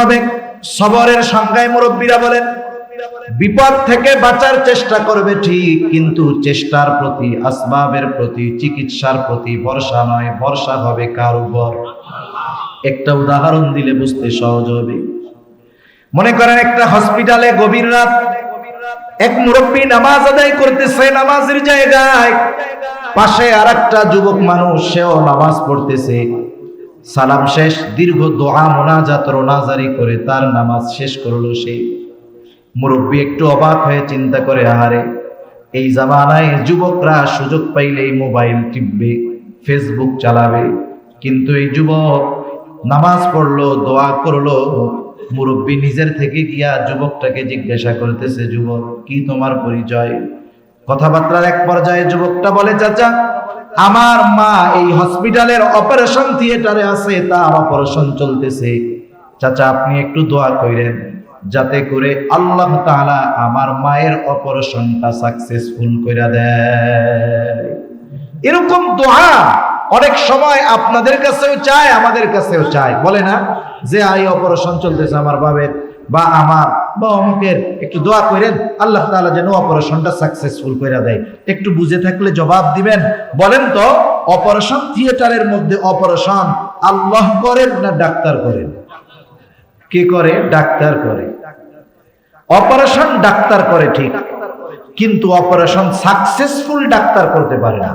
হবে। সবরের সংজ্ঞায় মুরব্বীরা বলেন, বিপদ থেকে বাঁচার চেষ্টা করবে ঠিক, কিন্তু চেষ্টার প্রতি, আসবাবের প্রতি, চিকিৎসার প্রতি ভরসা নয়। ভরসা হবে কার উপর? একটা উদাহরণ দিলে বুঝতে সহজ হবে। মনে করেন একটা হসপিটালে গভীর রাত, এক মুরব্বী নামাজ আদায় করতেছে নামাজের জায়গায়, পাশে আর একটা যুবক মানুষ, সেও নামাজ পড়তেছে। সালাম শেষ, দীর্ঘ দোয়া মোনাজাত রোনাজারি করে তার নামাজ শেষ করলো সে। মুরব্বী একটু অবাক হয়ে চিন্তা করে, আহারে, এই জামানায় যুবকরা সুযোগ পাইলেই মোবাইল টিপবে, ফেসবুক চালাবে, কিন্তু এই যুবক নামাজ পড়লো, দোয়া করলো। মুরব্বী নিজের থেকে গিয়া যুবকটাকে জিজ্ঞাসা করতেছে, যুবক, কি তোমার পরিচয়? কথাবার্তার এক পর্যায়ে যুবকটা বলে, চাচা, আমার মা এই হসপিটালের অপারেশন থিয়েটারে আছে, তার অপারেশন চলতেছে। চাচা, আপনি একটু দোয়া করেন যাতে করে আল্লাহ তাআলা আমার মায়ের অপারেশনটা সাকসেসফুল করে দেয়। এরকম দোয়া অনেক সময় আপনাদের কাছেও চায়, আমাদের কাছেও চায়। বলে না যে এই অপারেশন চলতেছে আমার বাবার বা আমার বা অমুকের, একটু দোয়া করেন আল্লাহ তাআলা যেন অপারেশনটা সাকসেসফুল করে দেয়। একটু বুঝে থাকলে জবাব দিবেন। বলেন তো, অপারেশন থিয়েটারের মধ্যে অপারেশন আল্লাহ করেন না ডাক্তার করেন? কে করে? ডাক্তার করে। অপারেশন ডাক্তার করে ঠিক, কিন্তু অপারেশন সাকসেসফুল ডাক্তার করতে পারে না।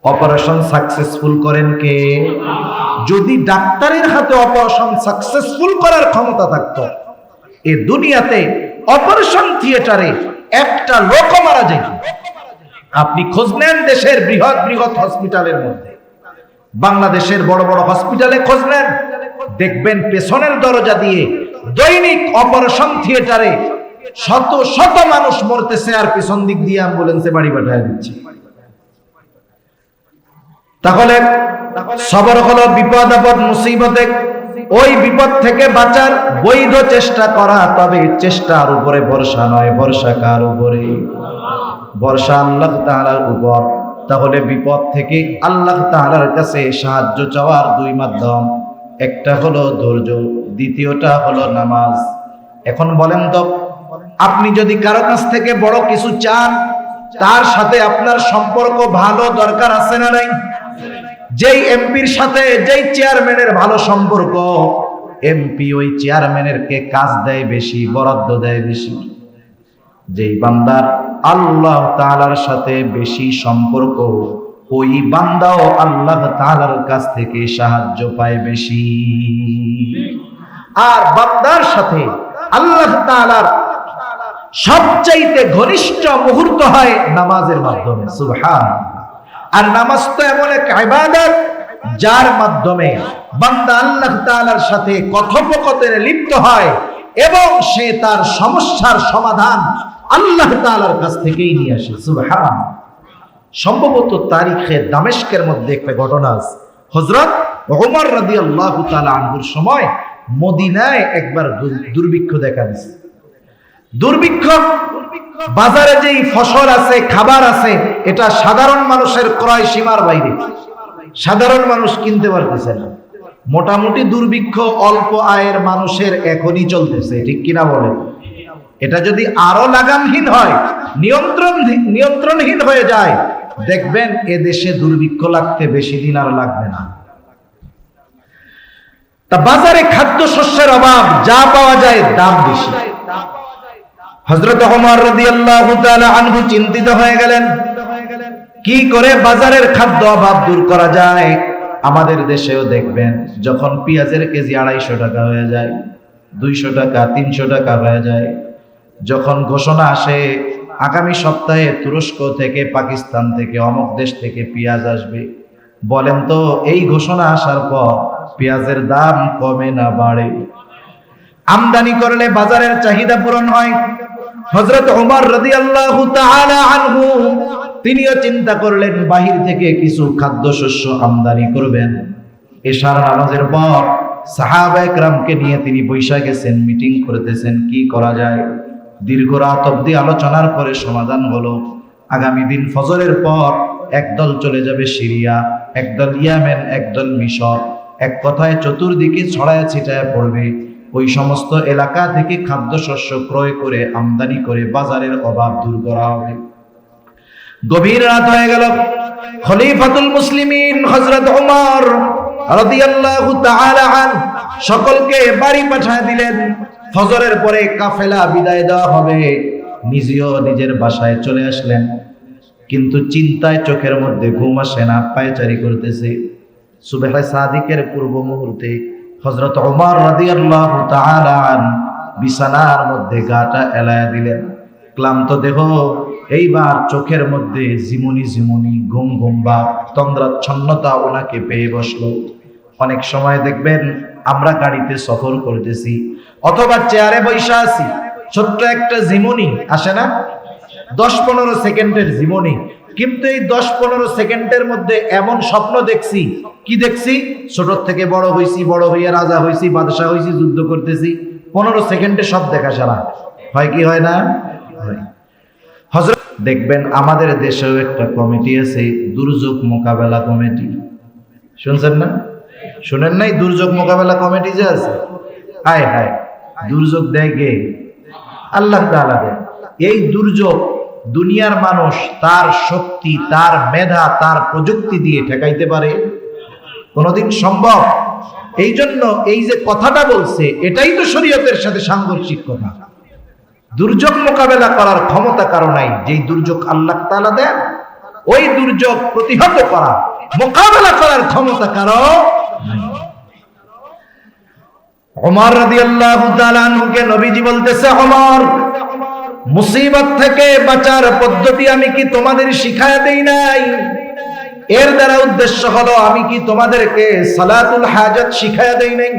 অপারেশন সাকসেসফুল করেন কে? যদি ডাক্তারের হাতে অপারেশন সাকসেসফুল করার ক্ষমতা থাকতো, এই দুনিয়াতে অপারেশন থিয়েটারে একটা লোক মারা যেত। আপনি খোঁজ নেন দেশের বৃহৎ বৃহৎ হসপিটালের মধ্যে, বাংলাদেশের বড় বড় হসপিটালে খোঁজ নেন, দেখবেন পেছনের দরজা দিয়ে দৈনিক অপারেশন থিয়েটারে শত শত মানুষ মরতেছে, আর পিছন দিক দিয়ে অ্যাম্বুলেন্সে বাড়ি পাঠিয়ে দিচ্ছে। তাহলে সবর হলো বিপদ আপদ মুসিবতে, ওই বিপদ থেকে বাঁচার বৈধ চেষ্টা করা, তবে চেষ্টার উপরে ভরসা নয়। ভরসা কার উপরে? ভরসা আল্লাহ তাআলার উপর। তাহলে বিপদ থেকে আল্লাহ তাআলার কাছে সাহায্য চাওয়ার দুই মাধ্যম, একটা হলো ধৈর্য, দ্বিতীয়টা হলো নামাজ। এখন বলেন তো, আপনি যদি কারো কাছ থেকে বড় কিছু চান, তার সাথে আপনার সম্পর্ক ভালো দরকার আছে না নাই? যেই এমপির সাথে যেই চেয়ারম্যানের ভালো সম্পর্ক, এমপি ওই চেয়ারম্যানের কে কাজ দেয় বেশি, বরাদ্দ দেয় বেশি। যেই বান্দার আল্লাহ তাআলার সাথে বেশি সম্পর্ক, ওই বান্দাও আল্লাহ তাআলার কাছ থেকে সাহায্য পায় বেশি। আর বান্দার সাথে আল্লাহ তাআলার সবচাইতে ঘনিষ্ঠ মুহূর্ত হয় নামাজের মাধ্যমে। সুবহানাল্লাহ। আর নামাজ তো এমন এক ইবাদত, যার মাধ্যমে বান্দা আল্লাহ তাআলার সাথে কথোপকথনে লিপ্ত হয় এবং সে তার সমস্যার সমাধান আল্লাহ তাআলার কাছ থেকেই নিয়ে আসে। সুবহানাল্লাহ। সম্ভবত তারিখে দামেস্কের মধ্যে একটা ঘটনা আছে। হযরত ওমর রাদিয়াল্লাহু তাআলা আনহুর সময় মদিনায় একবার দুর্ভিক্ষ দেখা দিয়েছে। দুর্ভিক্ষ, বাজারে যেই ফসল আছে, খাবার আছে, এটা সাধারণ মানুষের ক্রয় সীমার বাইরে, সাধারণ মানুষ কিনতে পারতেছে না। মোটামুটি দুর্ভিক্ষ অল্প আয়ের মানুষের এখনই চলতেছে, ঠিক কিনা বলেন? এটা যদি আরো লাগামহীন হয়, নিয়ন্ত্রণহীন হয়ে যায়, দেখবেন এদেশে দুর্ভিক্ষ লাগতে বেশি দিন আর লাগবে না। তা বাজারে খাদ্যশস্যের অভাব, যা পাওয়া যায় দাম বেশি। হযরত ওমর রাদিয়াল্লাহু তাআলা আনহু চিন্তিত হয়ে গেলেন, কি করে বাজারের খাদ্য অভাব দূর করা যায়। আমাদের দেশেও দেখবেন, যখন পেঁয়াজের কেজি 250 টাকা হয়ে যায়, 200 টাকা, 300 টাকা হয়ে যায়, যখন ঘোষণা আসে আগামী সপ্তাহে তুরস্ক থেকে, পাকিস্তান থেকে, অমুক দেশ থেকে পেঁয়াজ আসবে, বলেন তো এই ঘোষণা আসার পর পেঁয়াজের দাম কমে না বাড়ে? আমদানি করলে বাজারের চাহিদা পূরণ হয়। হযরত ওমর রাদিয়াল্লাহু তাআলা আনহু তিনিও চিন্তা করলেন, বাহির থেকে কিছু খাদ্যশস্য আমদানি করবেন। এশার নামাজের পর সাহাবায়ে কেরামকে নিয়ে তিনি বৈশা গেছেন, মিটিং করতেছেন কি করা যায়। দীর্ঘ রাত অবধি আলোচনার পরে সমাধান হলো, আগামী দিন ফজরের পর একদল চলে যাবে সিরিয়া, একদল ইয়েমেন, একদল মিশর, এক কথায় চতুর্দিকে ছড়ায় ছিটায় পড়বে। ওই সমস্ত এলাকা থেকে খাদ্যশস্য ক্রয় করে আমদানি করে বাজারের অভাব দূর করা হবে। গভীর রাত হয়ে গেল। খলিফাতুল মুসলিমিন হযরত ওমর রাদিয়াল্লাহু তাআলা আনহু সকলকে বাড়ি পাঠিয়ে দিলেন। ফজরের পরে কাফেলা বিদায় দেওয়া হবে, নিজেও নিজের বাসায় চলে আসলেন। কিন্তু চিন্তায় চোখের মধ্যে ঘুম আসে না, পায়চারি করতেছে। সুবহে সাদিকের পূর্ব মুহূর্তে হযরত ওমর রাদিয়াল্লাহু তাআলা আনহু বিছানার মধ্যে গাটা এলায়া দিলেন। ক্লান্ত দেহ এইবার চোখের মধ্যে ঝিমুনি ঝিমুনি ঘুম ঘুম ভাব, তন্দ্রাচ্ছন্নতা ওনাকে পেয়ে বসলো। অনেক সময় দেখবেন আমরা গাড়িতে সফর করতেছি অথবা চেয়ারে বসে আছি, ছোট্ট একটা ঝিমুনি আসে না, 10-15 সেকেন্ডের ঝিমুনি, কিন্তু এই 10-15 সেকেন্ডের মধ্যে এমন স্বপ্ন দেখছি, কি দেখছি, ছোট থেকে বড় হইছি, বড় হইয়া রাজা হইছি, বাদশা হইছি, যুদ্ধ করতেছি। 15 সেকেন্ডে সব দেখা সারা হয় কি হয় না? হয়। হযরত দেখবেন আমাদের দেশেও একটা কমিটি আছে, দুর্যোগ মোকাবেলা কমিটি। শুনছেন না? শুনেন নাই? দুর্যোগ মোকাবেলা কমিটি যে আছে, হায় হায়, দুর্যোগ দেয় কে? আল্লাহ তাআলা দেয়। এই দুর্যোগ দুনিয়ার মানুষ তার শক্তি, তার মেধা, তার প্রযুক্তি দিয়ে ঠেকাইতে পারে? কোনদিন সম্ভব? এই জন্য এই যে কথাটা বলছে, এটাই তো শরীয়তের সাথে সাংঘর্ষিক কথা। দুর্যোগ মোকাবেলা করার ক্ষমতা কারো নাই, যেই দুর্যোগ আল্লাহ তাআলা দেন, ওই দুর্যোগ প্রতিহত করা, মোকাবেলা করার ক্ষমতা কারো নাই। ওমর রাদিয়াল্লাহু তাআলা আনহুকে নবীজি বলতেছে, ওমর, মুসিবত থেকে বাঁচার পদ্ধতি আমি কি তোমাদের শিখায়া দেই নাই? এর দ্বারা উদ্দেশ্য হলো আমি কি তোমাদেরকে সালাতুল হাজাত শিখায়া দেই নাই?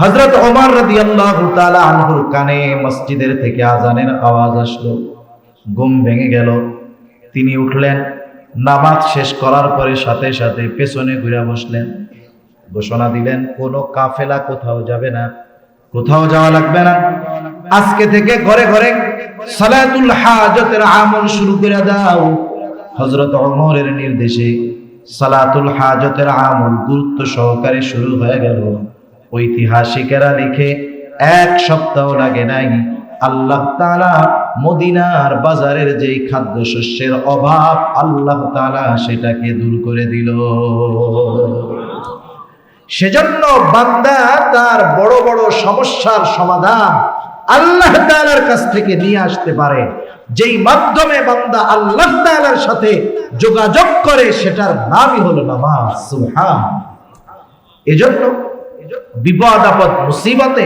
হযরত ওমর রাদিয়াল্লাহু তাআলা আনহুর কানে মসজিদের থেকে আযানের আওয়াজ আসলো। ঘুম ভেঙে গেল। তিনি উঠলেন, নামাজ শেষ করার পরে সাথে সাথে পেছনে ঘুরে বসলেন। ঘোষণা দিলেন, কোনো কাফেলা কোথাও যাবে না, কোথাও যাওয়া লাগবে না। আজকে থেকে ঘরে ঘরে সালাতুল হাজাতের আমল শুরু করে দাও। হযরত ওমরের নির্দেশে সালাতুল হাজাতের আমল গুরুত্ব সহকারে শুরু হয়ে গেল। ঐতিহাসিকেরা লিখে 1 সপ্তাহ লাগে নাই, আল্লাহ তাআলা মদিনার বাজারের যেই খাদ্যশস্যের অভাব, আল্লাহ তাআলা সেটাকে দূর করে দিল। সেজন্য বান্দা তার বড় বড় সমস্যার সমাধান আল্লাহ তাআলার কাছ থেকে নিয়ে আসতে পারে। যেই মাধ্যমে বান্দা আল্লাহ তাআলার সাথে যোগাযোগ করে, সেটার নামই হলো নামাজ। সুবহান। এজন্য বিপদ আপদ মুসিবতে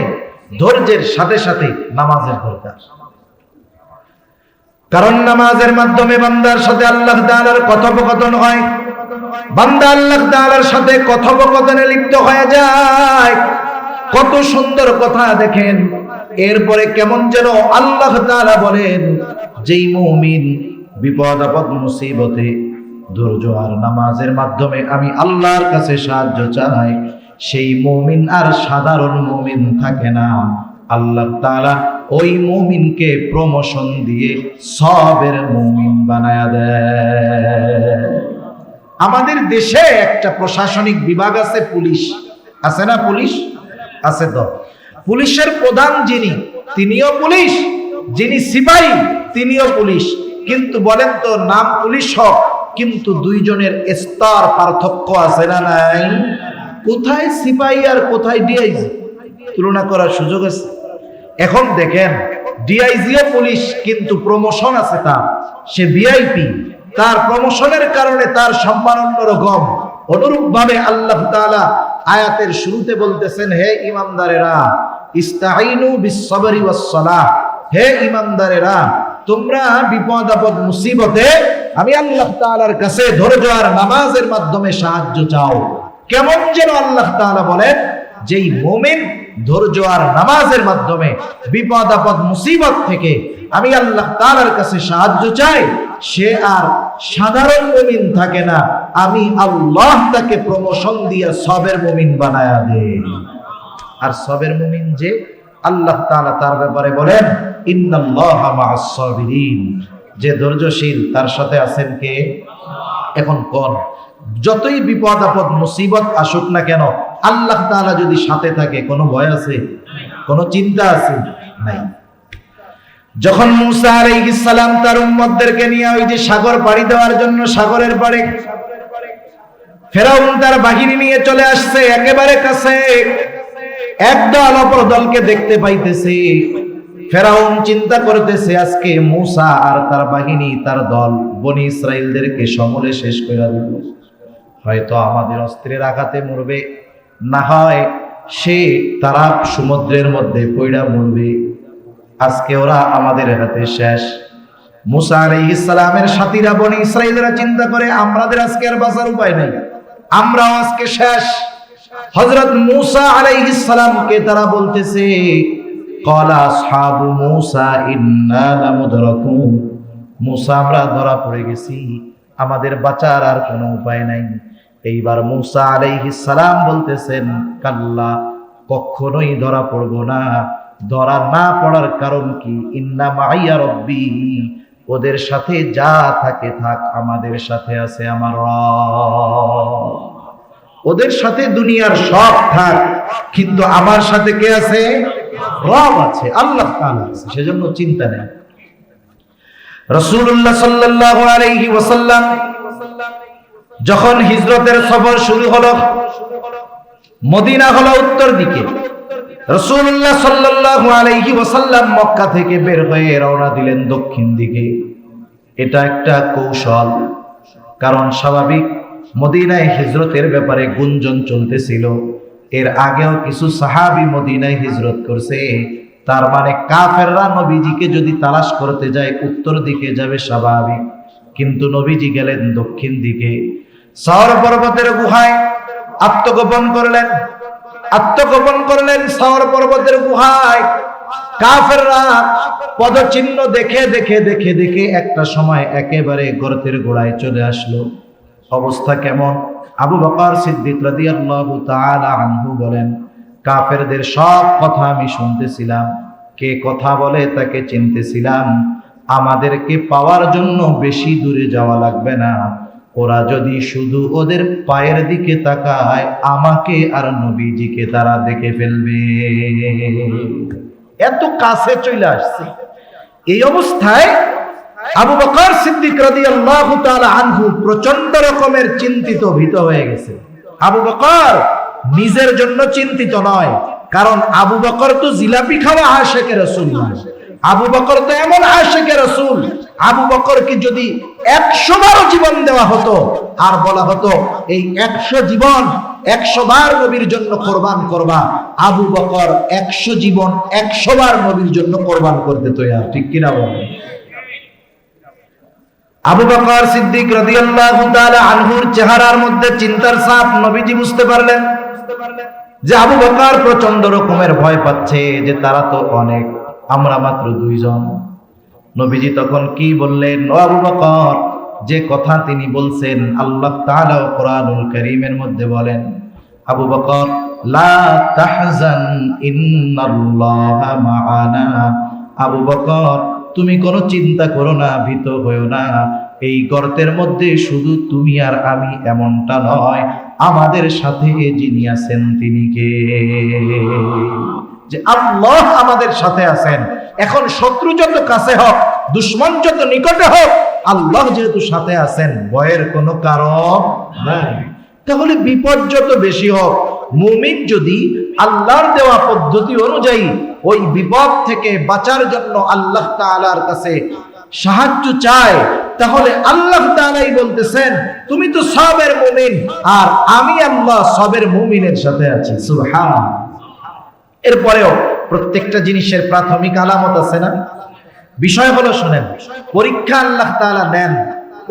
ধৈর্যের সাথে সাথে নামাজের দরকার। কারণ নামাজের মাধ্যমে বান্দার সাথে আল্লাহ তাআলার কথোপকথন হয়। বান্দা আল্লাহ তাআলার সাথে কথোপকথনে লিপ্ত হয়ে যায়। কত সুন্দর কথা দেখেন। এরপরে কেমন যেন আল্লাহ তাআলা বলেন, যেই মুমিন বিপদ আপদ মুসিবতে ধৈর্য আর নামাজের মাধ্যমে আমি আল্লাহর কাছে সাহায্য চাই, সেই মুমিন আর সাধারণ মুমিন থাকে না। আল্লাহ তাআলা ওই মুমিনকে প্রমোশন দিয়ে সবের মুমিন বানায়া দেয়। আমাদের দেশে একটা প্রশাসনিক বিভাগ আছে, পুলিশ আছে না? পুলিশ আছে তো। পুলিশের প্রধান যিনি, তিনিও পুলিশ, যিনি সিপাহী তিনিও পুলিশ। কিন্তু বলেন তো, নাম পুলিশ হোক, কিন্তু দুইজনের স্তর পার্থক্য আছে না নাই? কোথায় সিপাহী আর কোথায় ডিআইজি? তুলনা করার সুযোগ আছে? এখন দেখেন, ডিআইজিও পুলিশ, কিন্তু প্রমোশন আছে তার, সে ভিআইপি। তার প্রমোশনের কারণে তার সম্মান অন্যরকম। অনুরূপ ভাবে আল্লাহ তাআলা আয়াতের শুরুতে বলতেছেন, হে ঈমানদারেরা, ইস্তাঈনু বিস-সাবরি ওয়াস-সালাহ, হে ঈমানদারেরা, তোমরা বিপদ আপদ মুসিবতে আমি আল্লাহ তাআলার কাছে ধৈর্য আর নামাজের মাধ্যমে সাহায্য চাও। কেমন যেন আল্লাহ তাআলা বলেন, যেই মুমিন ধৈর্য আর নামাজের মাধ্যমে বিপদ আপদ মুসিবত থেকে আমি আল্লাহ তাআলার কাছে সাহায্য চাই, সে আর সাধারণ মুমিন থাকে না, আমি আল্লাহ তাকে প্রমোশন দিয়ে সবের মুমিন বানায়া দেই। আর সবের মুমিন যে, আল্লাহ তাআলা তার ব্যাপারে বলেন, ইন্নাল্লাহা মা'আস সাবিরিন, যে ধৈর্যশীল তার সাথে আছেন কে? এখন কোন যতই বিপদ আপদ মুসিবত আসুক না কেন, আল্লাহ তাআলা যদি সাথে থাকে কোনো ভয় আছে, কোনো চিন্তা আছে? নাই। যখন মূসা আলাইহিস সালাম তার উম্মতদেরকে নিয়ে ওই যে সাগর পাড়ি দেওয়ার জন্য সাগরের পাড়ে, ফেরাউন তার বাহিনী নিয়ে চলে আসছে একেবারে কাছে, একদল অপর দলকে দেখতে পাইতেছে। ফেরাউন চিন্তা করতেছে আজকে মূসা আর তার বাহিনী, তার দল বনি ইসরাইলদেরকে সমূলে শেষ করে দিল। হয়তো আমাদের অস্ত্রের আঘাতে মরবে, না হয় তারা সমুদ্রের মধ্যে পইড়া মরবে। আজকে ওরা আমাদের হাতে শেষ। মূসা আলাইহিস সালামের সাথীরা বনি ইসরাইলরা চিন্তা করে আমাদের আজকে আর বাঁচার উপায় নাই, আমরাও আজকে শেষ। হযরত মূসা আলাইহিস সালামকে তারা বলতেছে, ক্বালা আসহাবু মূসা ইন্না লামুদরাকুন, মূসা আমরা ধরা পড়ে গেছি, আমাদের বাঁচার আর কোনো উপায় নাই। এইবার মূসা আলাইহিস সালাম বলতেছেন, কাল্লা, কখনোই ধরা পড়ব না। ধরা না পড়ার কারণ কি? ইন্না মাইয়া রব্বি, ওদের সাথে যা থাকে থাক, আমাদের সাথে আছে আমার রব। ওদের সাথে দুনিয়ার সব থাক, কিন্তু আমার সাথে কে আছে? রব আছে, আল্লাহ তাআলা আছে, সেজন্য চিন্তা নেই। রাসূলুল্লাহ সাল্লাল্লাহু আলাইহি ওয়াসাল্লাম যখন হিজরতের সফর শুরু হলো, মদিনা হলো উত্তর দিকে, রাসূলুল্লাহ সাল্লাল্লাহু আলাইহি ওয়াসাল্লাম মক্কা থেকে বের হয়ে রওনা দিলেন দক্ষিণ দিকে। এটা একটা কৌশল, কারণ স্বাভাবিক মদিনায় হিজরতের ব্যাপারে গুঞ্জন চলতেছিল। এর আগেও কিছু সাহাবী মদিনায় হিজরত করছে, তার মানে কাফেররা নবীজিকে যদি তালাশ করতে যায় উত্তর দিকে যাবে স্বাভাবিক, কিন্তু নবীজি গেলেন দক্ষিণ দিকে। সাওর পর্বতের গুহায় আত্মগোপন করলেন সাওর পর্বতের গুহায়। কাফেররা পদচিহ্ন দেখে দেখে দেখে দেখে একটা সময় একেবারে গর্তের গোড়ায় চলে আসলো। অবস্থা কেমন? আবু বকর সিদ্দিক রাদিয়াল্লাহু তাআলা আনহু বলেন, কাফেরদের সব কথা আমি শুনতেছিলাম, কে কথা বলে তাকে চিনতেছিলাম। আমাদেরকে পাওয়ার জন্য বেশি দূরে যাওয়া লাগবে না, ওরা যদি শুধু ওদের পায়ের দিকে তাকায় আমাকে আর নবীজিকে তারা দেখে ফেলবে। এত কাছে চলে আসছে। এই অবস্থায় আবু বকর সিদ্দিক রাদিয়াল্লাহু তাআলা আনহু প্রচন্ড রকমের চিন্তিত, ভীত হয়ে গেছে। আবু বকর নিজের জন্য চিন্তিত নয়, কারণ আবু বকর তো জিলাপি খাওয়া আশিকে রাসূল নয়, আবু বকর তো এমন আশিকে রাসূল। আবু বকরকে যদি 100 বারও জীবন দেওয়া হতো আর বলা হতো এই 100 জীবন 100 বার নবীর জন্য কোরবান করবা, আবু বকর 100 জীবন 100 বার নবীর জন্য কোরবান করতে তৈরি। ঠিক কিনা বলেন? আবু বকর সিদ্দিক রাদিয়াল্লাহু তাআলা আনহুর চেহারার মধ্যে চিন্তার ছাপ নবীজি বুঝতে পারলেন যে আবু বকর প্রচন্ড রকমের ভয় পাচ্ছে, যে তারা তো অনেক, আমরা মাত্র 2 জন। নবীজি তখন কি বললেন? ও আবু বকর, যে কথা তিনি বলছেন আল্লাহ তাআলা কোরআনুল কারীমের মধ্যে বলেন, আবু বকর লা তাহজান ইন্নাল্লাহা মাআনা। আবু বকর তুমি কোনো চিন্তা করো না, ভীত হয়ো না। এই গর্তের মধ্যে শুধু তুমি আর আমি এমনটা নয়, আমাদের সাথে যিনি আছেন তিনি কে? যে আল্লাহ আমাদের সাথে আছেন। এখন শত্রু যত কাছে হোক, দুশমন যত নিকটে হোক, আল্লাহ যেহেতু সাথে আছেন, ভয়ের কোনো কারণ নাই। তাহলে বিপদ যত বেশি হোক, মুমিন যদি আল্লাহর দেওয়া পদ্ধতি অনুযায়ী ওই বিপদ থেকে বাঁচার জন্য আল্লাহ তাআলার কাছে সাহায্য চায়, তাহলে আল্লাহ তাআলাই বলতেছেন তুমি তো সবের মুমিন, আর আমি আল্লাহ সবের মুমিনের সাথে আছি। সুবহান। এরপরেও প্রত্যেকটা জিনিসের প্রাথমিক আলামত আছে না? বিষয় হলো, শুনেন, পরীক্ষা আল্লাহ তাআলা নেন,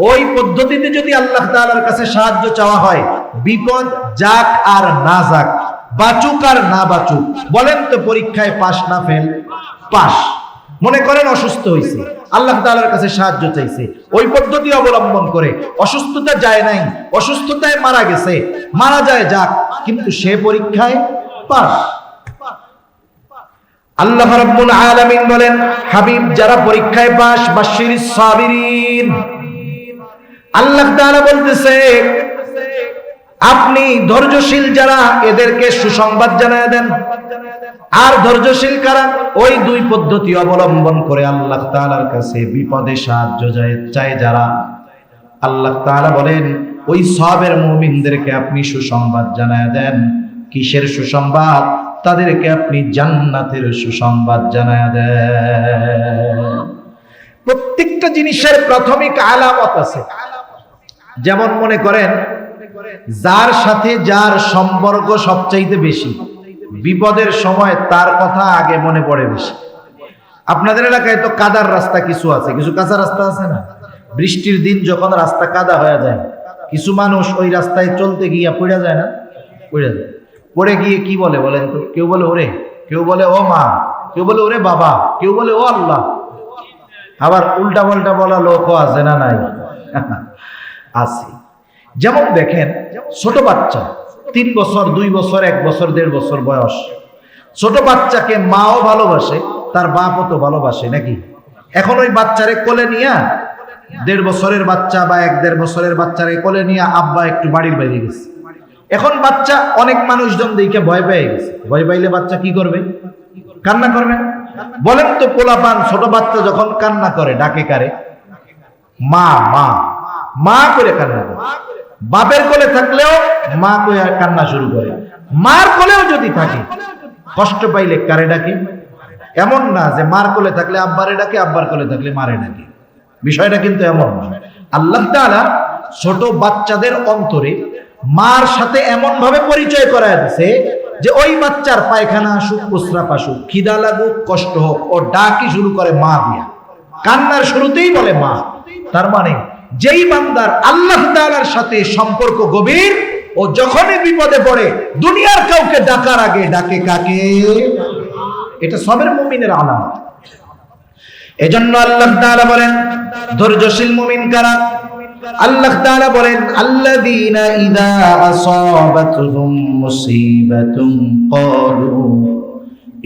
ওই পদ্ধতিতে যদি আল্লাহ তাআলার কাছে সাহায্য চাওয়া হয়, বিপদ যাক আর না যাক, বাঁচুক আর না বাঁচুক, বলেন তো পরীক্ষায় পাস না ফেল? পাস। মনে করেন অসুস্থ হয়েছে, আল্লাহ তাআলার কাছে সাহায্য চাইছে, ওই পদ্ধতি অবলম্বন করে, অসুস্থতা যায় নাই, অসুস্থতায় মারা গেছে, মারা যায় যাক, কিন্তু সে পরীক্ষায় পাস। আল্লাহ রাব্বুল আলামিন বলেন, হাবিব যারা পরীক্ষায় পাস, বাশশিরিস সাবিরিন। আল্লাহ তাআলা বলতেছে আপনি ধৈর্যশীল যারা এদেরকে সুসংবাদ জানায় দেন। আর ধৈর্যশীল কারা? ওই দুই পদ্ধতি অবলম্বন করে আল্লাহ তাআলার কাছে বিপদে সাহায্য চায় যারা। আল্লাহ তাআলা বলেন ওই সবের মুমিনদেরকে আপনি সুসংবাদ জানায় দেন। কিসের সুসংবাদ? তাদেরকে আপনি জান্নাতের সুসংবাদ জানায় দেন। প্রত্যেকটা জিনিসের প্রাথমিক আলামত আছে। যেমন মনে করেন যার সাথে যার সম্পর্ক সবচাইতে বেশি, বিপদের সময় তার কথা আগে মনে পড়ে বেশি। আপনাদের এলাকায় তো কাদার রাস্তা কিছু আছে, কিছু কাঁচা রাস্তা আছে না? বৃষ্টির দিন যখন রাস্তা কাদা হয়ে যায়, কিছু মানুষ ওই রাস্তায় চলতে গিয়ে পড়ে যায় না? পড়ে যায়। পড়ে গিয়ে কি বলে বলেন তো? কেউ বলে ওরে, কেউ বলে ও মা, কেউ বলে ওরে বাবা, কেউ বলে ও আল্লাহ। আবার উল্টা পাল্টা বলা লোকও আছে না? নাই? আছে। যেমন দেখেন ছোট বাচ্চা 3 বছর 2 বছর 1 বছর 1.5 বছর বয়স, ছোট বাচ্চাকে মাও ভালোবাসে, তার বাপও তো ভালোবাসে নাকি? এখন ওই বাচ্চারে কোলে নিয়ে 1.5 বছরের বাচ্চা বা 1-1.5 বছরের বাচ্চারে কোলে নিয়ে আব্বা একটু বাড়ির বাইরে গেছে। এখন বাচ্চা অনেক মানুষজন দেখে ভয় পেয়ে গেছে। ভয় পাইলে বাচ্চা কি করবে? কান্না করবে। বলেন তো পোলাপান ছোট বাচ্চা যখন কান্না করে ডাকে কারে? মা মা মা করে কান্না করে। বাপের কোলে থাকলেও মা কইয়া কান্না শুরু করে। মার কোলেও যদি থাকে কষ্ট পাইলে কারে ডাকে? এমন না যে মার কোলে থাকলে আব্বারে ডাকে, আব্বার কোলে থাকলে মারে ডাকে। বিষয়টা কিন্তু এমন না। আল্লাহ তাআলা ছোট বাচ্চাদের অন্তরে মার সাথে এমন ভাবে পরিচয় করায় দিছে যে ওই বাচ্চার পায়খানা আসুক, প্রস্রাব আসুক, খিদা লাগুক, কষ্ট হোক, ও ডাকি শুরু করে মা দিয়া। কান্নার শুরুতেই বলে মা। তার মানে যেই বান্দার আল্লাহ তাআলার সাথে সম্পর্ক গভীর, ও যখনই বিপদে পড়ে দুনিয়ার কাউকে ডাকার আগে ডাকে কাকে? এটা সবের মুমিনের আলামত। এজন্য আল্লাহ তাআলা বলেন ধৈর্যশীল মুমিন কারা? আল্লাহ তাআলা বলেন আল্লাযীনা ইযা আসাবাতুহুম মুসিবাতুন ক্বালু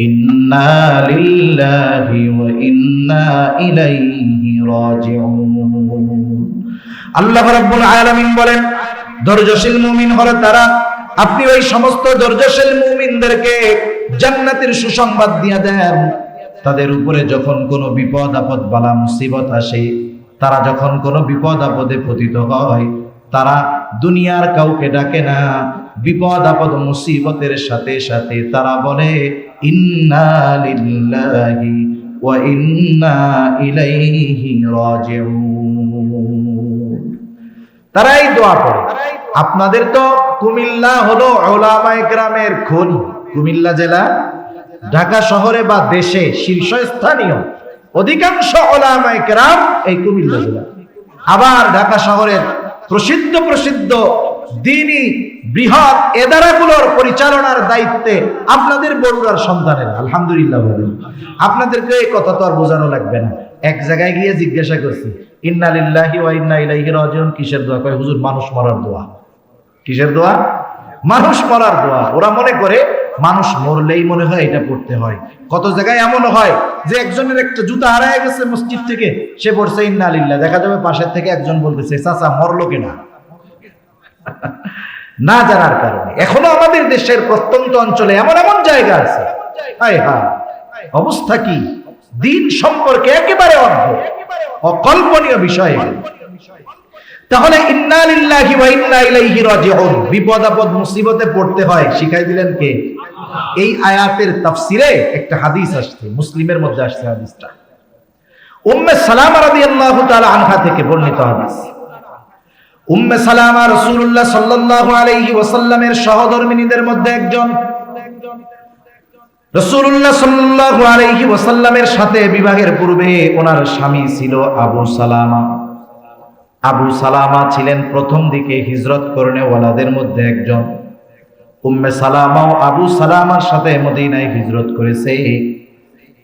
ইন্না লিল্লাহি ওয়া ইন্না ইলাইহি রাজিউন। আল্লাহ রাব্বুল আলামিন বলেন ধৈর্যশীল মুমিন হলো তারা। আপনি ওই সমস্ত ধৈর্যশীল মুমিনদেরকে জান্নাতের সুসংবাদ দিয়ে দেন। তাদের উপরে যখন কোনো বিপদ আপদ বালা মুসিবত আসে, তারা যখন কোনো বিপদ আপদে পতিত হয়, তারা দুনিয়ার কাউকে ডাকে না। বিপদ আপদ মুসিবতের সাথে সাথে তারা বলে ইন্না লিল্লাহি ওয়া ইন্না ইলাইহি রাজিউন। তারাই দোয়া করে। আপনাদের তো কুমিল্লা হলো উলামায়ে কেরামের খনি। কুমিল্লা জেলা ঢাকা শহরে বা দেশে শীর্ষস্থানীয় অধিকাংশ উলামায়ে কেরাম এই কুমিল্লা জেলা। আবার ঢাকা শহরের প্রসিদ্ধ প্রসিদ্ধ দ্বীনি বৃহৎ এদারাগুলোর পরিচালনার দায়িত্বে আপনাদের বড়ুরার সন্তানেরা। আলহামদুলিল্লাহ বলেন। আপনাদেরকে এই কথা তো আর বোঝানো লাগবে না। এক জায়গায় গিয়ে জিজ্ঞাসা করছি ইন্না লিল্লাহি ওয়া ইন্না ইলাইহি রাজিউন কিসের দোয়া? কয় হুজুর মানুষ মরার দোয়া। কিসের দোয়া? মানুষ মরার দোয়া। ওরা মনে করে মানুষ মরলেই মনে হয় এটা পড়তে হয়। কত জায়গায় এমন হয় যে একজনের একটা জুতা হারায় গেছে মসজিদ থেকে, সে পড়ছে ইন্না লিল্লাহ, দেখা যাবে পাশের থেকে একজন বলতেছে চাচা মরলো কিনা, না জানার কারণে। এখনো আমাদের দেশের প্রত্যন্ত অঞ্চলে এমন এমন জায়গা আছে, হায় হায় অবস্থা কি! দিন সম্পর্কে একেবারে অদ্ভুত অকল্পনীয় বিষয়। তাহলে ইন্না লিল্লাহি ওয়া ইন্না ইলাইহি রাজিউন বিপদ আপদ মুসিবতে পড়তে হয় শিখাই দিলেন কে? এই আয়াতের তাফসিরে একটা হাদিস আসছে, মুসলিমের মধ্যে আসছে হাদিসটা। উম্মে সালামা রাদিয়াল্লাহু তাআলা আনহা থেকে বর্ণিত হাদিস। উম্মে সালামা রাসূলুল্লাহ সাল্লাল্লাহু আলাইহি ওয়াসাল্লামের সহধর্মিনীদের মধ্যে একজন। রাসূলুল্লাহ সাল্লাল্লাহু আলাইহি ওয়াসাল্লামের সাথে বিবাহের পূর্বে ওনার স্বামী ছিল আবু সালামা। আবু সালামা ছিলেন প্রথম দিকে হিজরত করনেওয়ালাদের মধ্যে একজন। উম্মে সালামাও আবু সালামার সাথে মদিনায় হিজরত করেছে।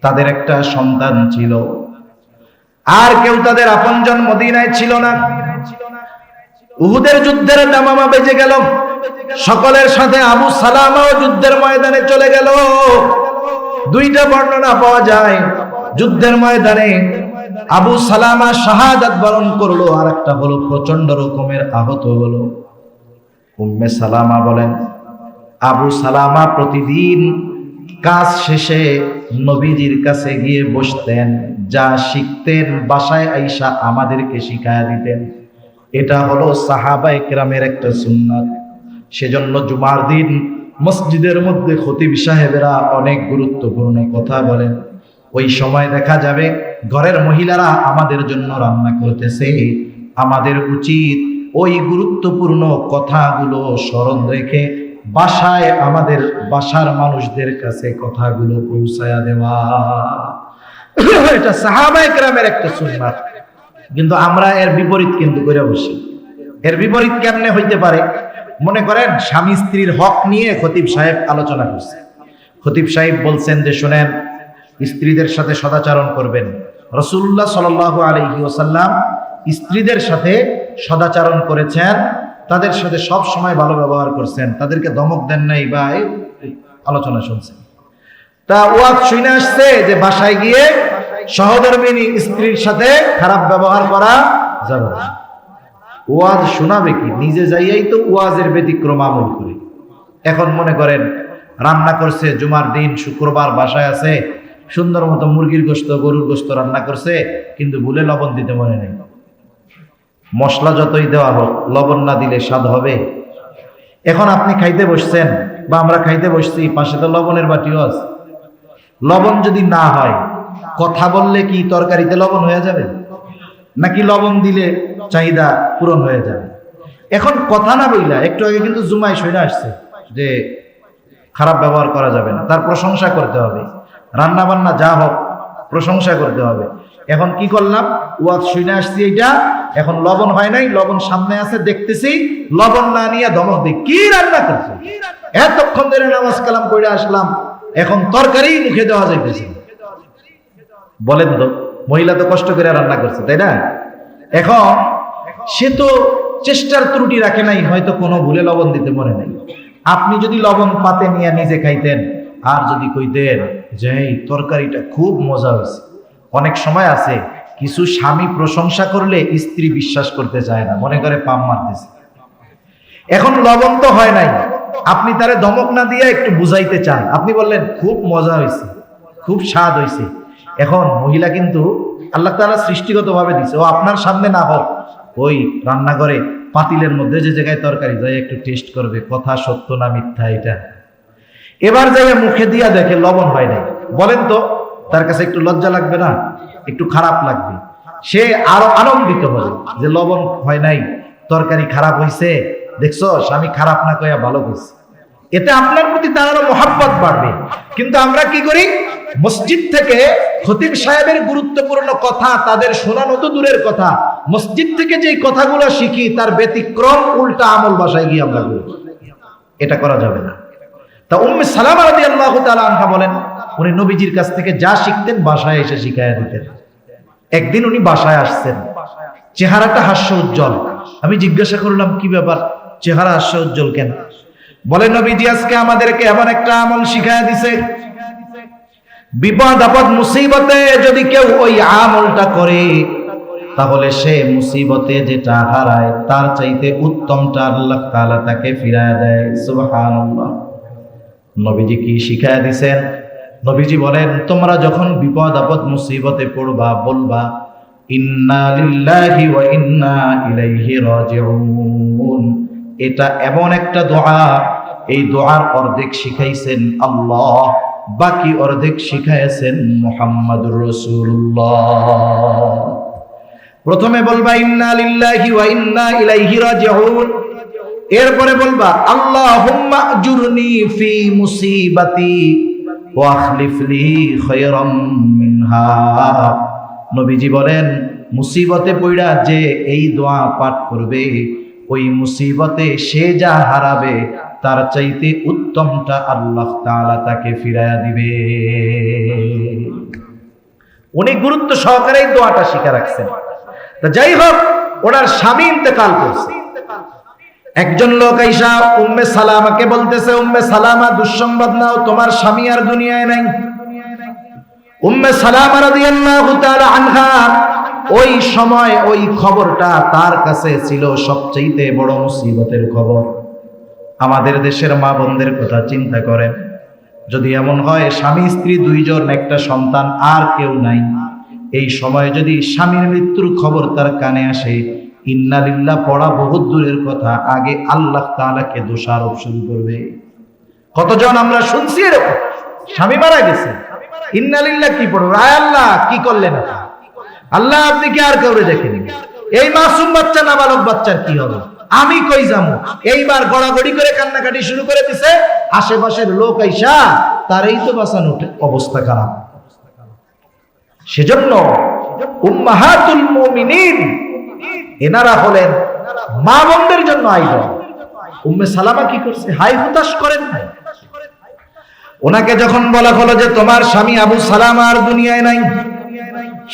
তাদের একটা সন্তান ছিল। আর কেউ তাদের আপনজন মদিনায় ছিল না। উহুদের যুদ্ধের দামামা বেজে গেল। সকলের সাথে আবু সালামাও যুদ্ধের ময়দানে চলে গেল। দুইটা বর্ণনা পাওয়া যায়। যুদ্ধের ময়দানে আবু সালামা শাহাদাত বরণ করলো, আর একটা হলো প্রচন্ড রকমের আহত হলো। উম্মে সালামা বলেন, আবু সালামা প্রতিদিন কাজ শেষে নবীজির কাছে গিয়ে বসতেন, যা শিখতেন বাসায় আইসা আমাদেরকে শিখায়া দিতেন। এটা হলো সাহাবায়ে কেরামের একটা সুন্নাত। সেজন্য জুমার দিন মসজিদের মধ্যে খতিব সাহেবেরা অনেক গুরুত্বপূর্ণ কথা বলেন। ওই সময় দেখা যাবে ঘরের মহিলারা আমাদের জন্য রান্না করতেছে, আমাদের উচিত ওই গুরুত্বপূর্ণ কথাগুলো স্মরণ রেখে বাসায় আমাদের বাসার মানুষদের কাছে কথাগুলো পৌঁছায়া দেওয়া। এটা সাহাবায়ে কেরামের একটা সুন্নাত। কিন্তু আমরা এর বিপরীত কিন্তু করে বসি। এর বিপরীত কেমনে হইতে পারে? মনে করেন স্বামী স্ত্রীর হক নিয়ে খতিব সাহেব আলোচনা করছে। খতিব সাহেব বলছেন যে শোনেন, স্ত্রীদের সাথে সদাচরণ করবেন। রাসূলুল্লাহ সাল্লাল্লাহু আলাইহি ওয়াসাল্লাম স্ত্রীদের সাথে সদাচরণ করেছেন, তাদের সাথে সব সময় ভালো ব্যবহার করছেন, তাদেরকে ধমক দেন নাই, বা আলোচনা শুনছেন। তা ওয়াজ শুনে আসছে যে বাসায় গিয়ে সহধর্মিনী স্ত্রীর সাথে খারাপ ব্যবহার করা যাবে না। ওয়াজ শোনাবে কি? নিজে যাইয়াই তো ওয়াজের ব্যতিক্রম আমল করে। এখন মনে করেন রান্না করছে, জুমার দিন শুক্রবার বাসায় আছে, সুন্দর মতো মুরগির গোশত গরুর গোশত রান্না করছে, কিন্তু ভুলে লবণ দিতে মনে নেই। মশলা যতই দেওয়া হোক, লবণ না দিলে স্বাদ হবে? এখন আপনি খাইতে বসছেন বা আমরা খাইতে বসছি, পাশে তো লবণের বাটিও আছে। লবণ যদি না হয়, কথা বললে কি তরকারিতে লবণ হয়ে যাবে? নাকি লবণ দিলে চাহিদা পূরণ হয়ে যাবে? এখন কথা না বইলা, একটু আগে কিন্তু জুমায় শুনে আসছে যে খারাপ ব্যবহার করা যাবে না, তার প্রশংসা করতে হবে, রান্না বান্না যা হোক প্রশংসা করতে হবে। এখন কি করলাম? ওয়াজ শুনে আসছি এইটা, এখন লবণ হয় নাই, লবণ সামনে আছে দেখতেছি, লবণ না নিয়ে ধমক দিই, কি রান্না করছে? এতক্ষণ ধরে নামাজ কালাম করে আসলাম, এখন তরকারি মুখে দেওয়া যাইতেছে। বলেন তো, মহিলা তো কষ্ট করে রান্না করছে, তাই না? এখন সে তো চেষ্টার ত্রুটি রাখে নাই, হয়তো কোনো ভুলে লবণ দিতে মনে নাই। আপনি যদি লবণ পাতে নিয়ে নিজে খাইতেন, আর যদি কইতেন যে এই তরকারিটা খুব মজা হয়েছে। অনেক সময় আছে কিছু স্বামী প্রশংসা করলে স্ত্রী বিশ্বাস করতে চায় না, মনে করে পাম মারতেছে। এখন লবণ তো হয় নাই, আপনি তারে ধমক না দিয়ে একটু বুঝাইতে চান, আপনি বললেন খুব মজা হয়েছে, খুব স্বাদ হয়েছে। এখন মহিলা কিন্তু আল্লাহ তাআলা সৃষ্টিগতভাবে দিছে, ও আপনার সামনে না হোক, ওই রান্নাঘরে পাতিলের মধ্যে যে জায়গায় তরকারি যাই একটু টেস্ট করবে, কথা সত্য না মিথ্যা এটা। এবার যাই মুখে দিয়া দেখে লবণ হয় নাই, বলেন তো তার কাছে একটু লজ্জা লাগবে না? একটু খারাপ লাগবে। সে আরো আনন্দিত হবে যে লবণ হয় নাই, তরকারি খারাপ হয়েছে, দেখছো স্বামী খারাপ না কইয়া ভালো কইছে। এতে আপনার প্রতি তার আরো মহাব্বত বাড়বে। কিন্তু আমরা কি করি? মসজিদ থেকে খতিব সাহেবের গুরুত্বপূর্ণ কথা তাদের শোনানো তো দূরের কথা, মসজিদ থেকে যে কথাগুলো শিখি তার ব্যতিক্রম উল্টা আমল বাসায় গিয়ে আমরা করি। এটা করা যাবে না। তা উম্মে সালামা রাদিয়াল্লাহু তাআলা আনহা বলেন, উনি নবীজির কাছ থেকে যা শিখতেন বাসায় এসে শিখায়া দিতেন। একদিন উনি বাসায় আসছেন, চেহারাটা হাস্য উজ্জ্বল। আমি জিজ্ঞাসা করলাম কি ব্যাপার, চেহারা হাস্য উজ্জ্বল কেন? বলে নবীজি আজকে আমাদেরকে এমন একটা আমল শিখায়া দিছে, বিপদ আপদ মুসিবতে যদি কেউ ওই আমলটা করে, তাহলে সে মুসিবতে যেটা হারায় তার চাইতে উত্তমটা আল্লাহ তাআলা তাকে ফিরায় দেয়। সুবহানাল্লাহ। নবীজি কি শিখায়া দিছেন? নবীজি বলেন, তোমরা যখন বিপদ আপদ মুসিবতে পড়বা, বলবা ইন্না লিল্লাহি ওয়া ইন্না ইলাইহি রাজিউন। এটা এমন একটা দোয়া, এই দোয়ার অর্ধেক শিখাইছেন আল্লাহ, বাকি অর্ধেক শিখাইছেন মুহাম্মাদুর রাসূলুল্লাহ। প্রথমে বলবা ইন্না লিল্লাহি ওয়া ইন্না ইলাইহি রাজিউন, এরপরে বলবা আল্লাহুম্মা আজুরনি ফি মুসিবাতি ওয়া আখলিফ লি খায়রাম মিনহা। নবীজি বলেন, মুসিবতে পড়া যে এই দোয়া পাঠ করবে, ওই মুসিবতে সে যা হারাবে তার চাইতে উত্তমটা আল্লাহ তাআলা তাকে ফিরায়া দিবে। উনি গুরুত্ব সহকারে এই দোয়াটা শিখে রাখছেন। তা যাই হোক, ওনার স্বামী ইন্তেকাল করছে। একজন লোক আইসা উম্মে সালামাকে বলতেছে, উম্মে সালামা দুঃসংবাদ নাও, তোমার স্বামী আর দুনিয়ায় নাই। উম্মে সালামা রাদিয়াল্লাহু তাআলা আনহা ওই সময় ওই খবরটা তার কাছে ছিল সবচেয়ে বড় মুসিবতের খবর। আমাদের দেশের মা বোনদের কথা চিন্তা করেন, যদি এমন হয় স্বামী স্ত্রী দুইজন, একটা সন্তান, আর কেউ নাই, এই সময় যদি স্বামীর মৃত্যুর খবর তার কানে আসে, ইন্না লিল্লাহ পড়া বহুত দূরের কথা, আগে আল্লাহ তাআলাকে দোষারোপ শুরু করবে। কতজন আমরা শুনছি এরকম, স্বামী মারা গেছে, ইন্না লিল্লাহ কি পড়বে, আয় আল্লাহ কি করলেন আল্লাহ, আপনি কি আর কাউরে দেখেন, এই মাসুম বাচ্চা নাবালক বাচ্চার কি হবে, আমি কই যাবো, এইবার গড়াগড়ি করে কান্নাকাটি শুরু করে দিছে, আশেপাশের লোক আইসা তারই তো বাঁচানো অবস্থা খারাপ। সেজন্য উম্মাহাতুল মুমিনিন এনারা হলেন মা বোনদের জন্য আইডল। উম্মে সালামা কি করছে, হাই হুতাশ করেন নাই। ওনাকে যখন বলা হলো যে তোমার স্বামী আবু সালামা আর দুনিয়ায় নাই,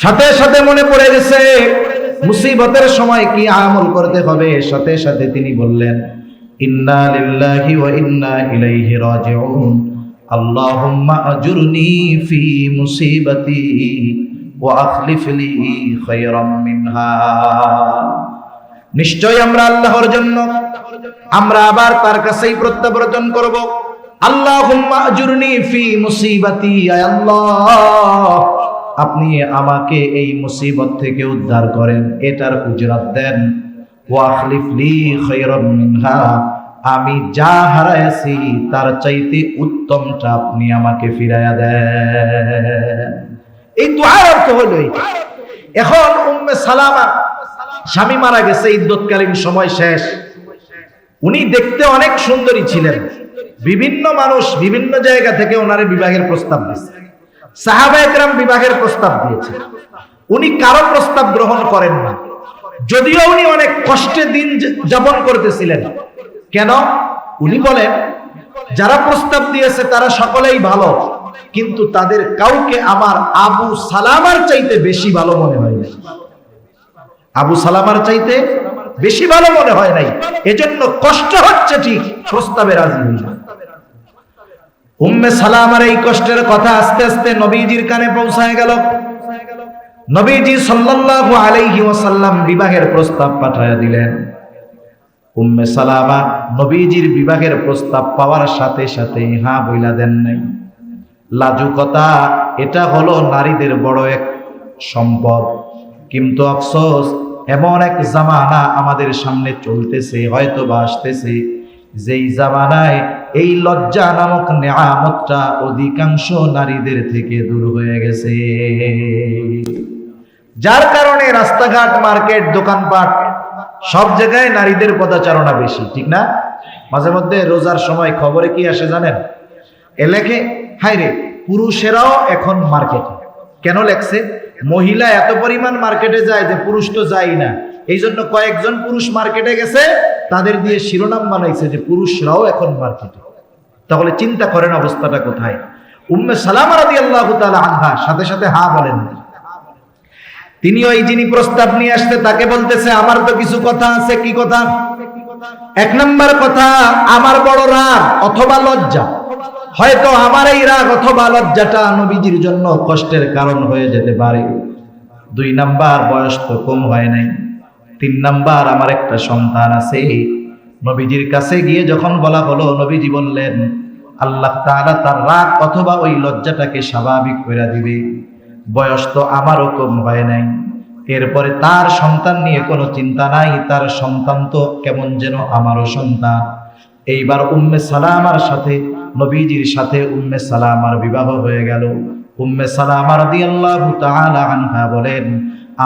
সাথে সাথে মনে পড়ে গেছে মুসিবতের সময় কি আমল করতে হবে, সাথে সাথে তিনি বললেন ইন্না লিল্লাহি ওয়া ইন্না ইলাইহি রাজিউন, আল্লাহুম্মা আজুরনি ফি মুসিবাতি ওয়া আখলিফ লি খায়রাম মিনহা। নিশ্চয় আমরা আল্লাহর জন্য আমরা আবার তার কাছেই প্রত্যাবর্তন করব। আল্লাহুম্মা আজুরনি ফি মুসিবাতি, আয় আল্লাহ আপনি আমাকে এই মুসিবত থেকে উদ্ধার করেন, এটার উজরাত দেন। ওয়া আখলিফ লি খায়রাম মিনহা, আমি যা হারাইছি তার চাইতে উত্তমটা আপনি আমাকে ফিরাইয়া দেন। এই দুআর অর্থ হলো এই। এখন উম্মে সালামা স্বামী মারা গেছে, ইদ্যতকালীন সময় শেষ, উনি দেখতে অনেক সুন্দরী ছিলেন, বিভিন্ন মানুষ বিভিন্ন জায়গা থেকে ওনারে বিবাহের প্রস্তাব দিয়েছে, সাহাবায়ে কেরাম বিবাহের প্রস্তাব দিয়েছে, উনি কারো প্রস্তাব গ্রহণ করেন না, যদিও উনি অনেক কষ্টে দিন যাপন করতেছিলেন। কেন? উনি বলেন যারা প্রস্তাব দিয়েছে তারা সকলেই ভালো, কিন্তু তাদের কাউকে আমার আবু সালামার চাইতে বেশি ভালো মনে হয় না, আবু সালামার চাইতে বেশি ভালো মনে হয় নাই, এজন্য কষ্ট হচ্ছে ঠিক, প্রস্তাবে রাজি হই না। উম্মে সালামার এই কষ্টের কথা আস্তে আস্তে নবীজির কানে পৌঁছায় গেল। নবীজি সাল্লাল্লাহু আলাইহি ওয়াসাল্লাম বিবাহের প্রস্তাব পাঠায়া দিলেন। উম্মে সালামা নবীজির বিবাহের প্রস্তাব পাওয়ার সাথে সাথে হ্যাঁ বইলা দেন নাই। লাজুকতা, এটা হলো নারীদের বড় এক সম্পদ, কিন্তু আফসোস এমন এক জামানা আমাদের সামনে চলতেছে, হয়তো বা আসতেছে, যেই জামানায় এই লজ্জা নামক নেয়ামতটা অধিকাংশ নারীদের থেকে দূর হয়ে গেছে, যার কারণে রাস্তাঘাট, মার্কেট, দোকানপাট সব জায়গায় নারীদের পদাচারণা বেশি, ঠিক না? মাঝে মধ্যে রোজার সময় খবরে কি আসে জানেন? লেখে হায় রে পুরুষেরাও এখন মার্কেটে। কেন লেখছে? মহিলা এত পরিমাণ মার্কেটে যায় যে পুরুষ তো যায় না, এই জন্য কয়েকজন পুরুষ মার্কেটে গেছে, তাদের দিয়ে শিরোনাম বানাইছে যে পুরুষরাও এখন মার্কেটে। তাহলে চিন্তা করেন অবস্থাটা কোথায়। উম্মে সালামা রাদিয়াল্লাহু তাআলা আনহা সাথে সাথে হ্যাঁ বলেন। তিনি ওই যিনি প্রস্তাব নিয়ে আসতে তাকে বলতেছে আমার তো কিছু কথা আছে। কি কথা? এক নম্বর কথা, আমার বড় রাগ অথবা লজ্জা, হয়তো আমার এই রাগ অথবা লজ্জাটা নবীজির জন্য কষ্টের কারণ হয়ে যেতে পারে। দুই নাম্বার, বয়স তো কম হয় নাই। তিন নাম্বার, আমার একটা সন্তান আছে। নবীজির কাছে গিয়ে যখন বলা হলো, নবীজি বললেন আল্লাহ তাআলা তার রাগ অথবা ওই লজ্জাটাকে স্বাভাবিক করে দিবে। বয়স তো আমারও কম হয় নাই, এরপরে তার সন্তান নিয়ে কোনো চিন্তা নাই, তার সন্তান তো কেমন যেন আমারও সন্তান। এইবার উম্মে সালামার সাথে, নবীজির সাথে উম্মে সালামার বিবাহ হয়ে গেল। উম্মে সালামা রাদিয়াল্লাহু তাআলা আনহা বলেন,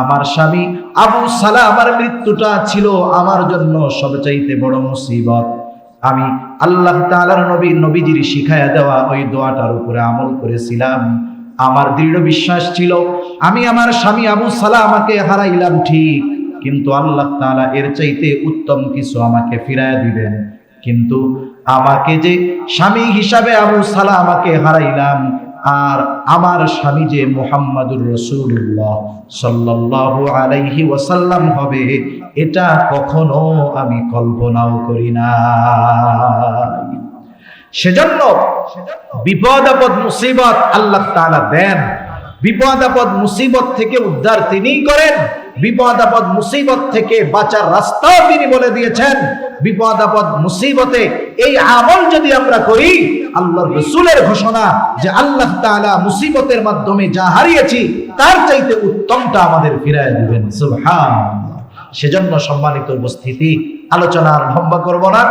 আমার স্বামী আবু সালামার মৃত্যুটা ছিল আমার জন্য সবচাইতে বড় মুসিবত। আমি আল্লাহ তাআলার নবীজির শিখায়া দেওয়া ওই দোয়াটার উপরে আমল করেছিলাম। আমার দৃঢ় বিশ্বাস ছিল আমি আমার স্বামী আবু সালামাকে হারাইলাম ঠিক, কিন্তু আল্লাহ তাআলা এর চাইতে উত্তম কিছু আমাকে ফিরায় দিবেন। কিন্তু আমাকে যে স্বামী হিসাবে আবু সালামাকে হারাইলাম, আর আমার স্বামী যে মুহাম্মাদুর রাসূলুল্লাহ সাল্লাল্লাহু আলাইহি ওয়াসাল্লাম হবে, এটা কখনো আমি কল্পনাও করি না। সেজন্য বিপদ আপদ মুসিবত আল্লাহ তাআলা দেন, বিপদ আপদ মুসিবত থেকে উদ্ধার তিনিই করেন, বিপদ আপদ মুসিবত থেকে বাঁচার রাস্তাও তিনি বলে দিয়েছেন। বিপদ আপদ মুসিবতে এই আমল যদি আমরা করি, আল্লাহর রাসূলের ঘোষণা যে আল্লাহ তাআলা মুসিবতের মাধ্যমে যা হারিয়েছি তার চাইতে উত্তমটা আমাদের ফিরায় দিবেন। সুবহানাল্লাহ। সেজন্য সম্মানিত উপস্থিতি, আলোচনা আর লম্বা করব না।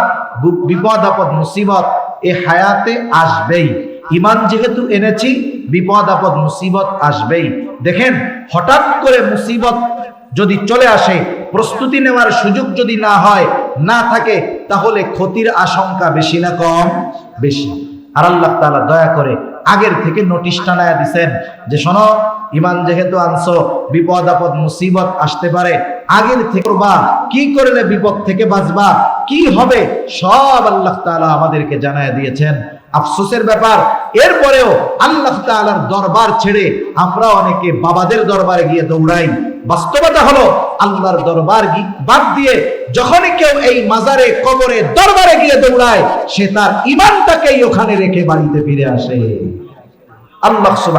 বিপদ আপদ মুসিবত এই হায়াতে আসবেই। ঈমান যেহেতু এনেছি, বিপদ আপদ মুসিবত আসবেই। দেখেন, হঠাৎ করে মুসিবত যদি চলে আসে, প্রস্তুতি নেওয়ার সুযোগ যদি না হয়, না থাকে, তাহলে ক্ষতির আশঙ্কা বেশি না কম? বেশি। আর আল্লাহ তাআলা দয়া করে আগের থেকে নোটিশ টানায়া দিবেন যে শোনো, ঈমান যেহেতু আনছো, বিপদ আপদ মুসিবত আসতে পারে, আগের থেকে করবা, কি করলে বিপদ থেকে বাঁচবা, কি হবে, সব আল্লাহ তাআলা আমাদেরকে জানায়া দিয়েছেন। আফসোসের ব্যাপার, এরপরেও আল্লাহ তাআলার দরবার ছেড়ে আমরা অনেকে বাবাদের দরবারে গিয়ে দৌড়াই। বাস্তবতা হলো আল্লাহর দরবার বাদ দিয়ে যখনই কেউ এই মাজারে, কবরে, দরবারে গিয়ে দৌড়ায়, সে তার ঈমানটাকেই ওখানে রেখে বাড়িতে ফিরে আসে। আল্লাহ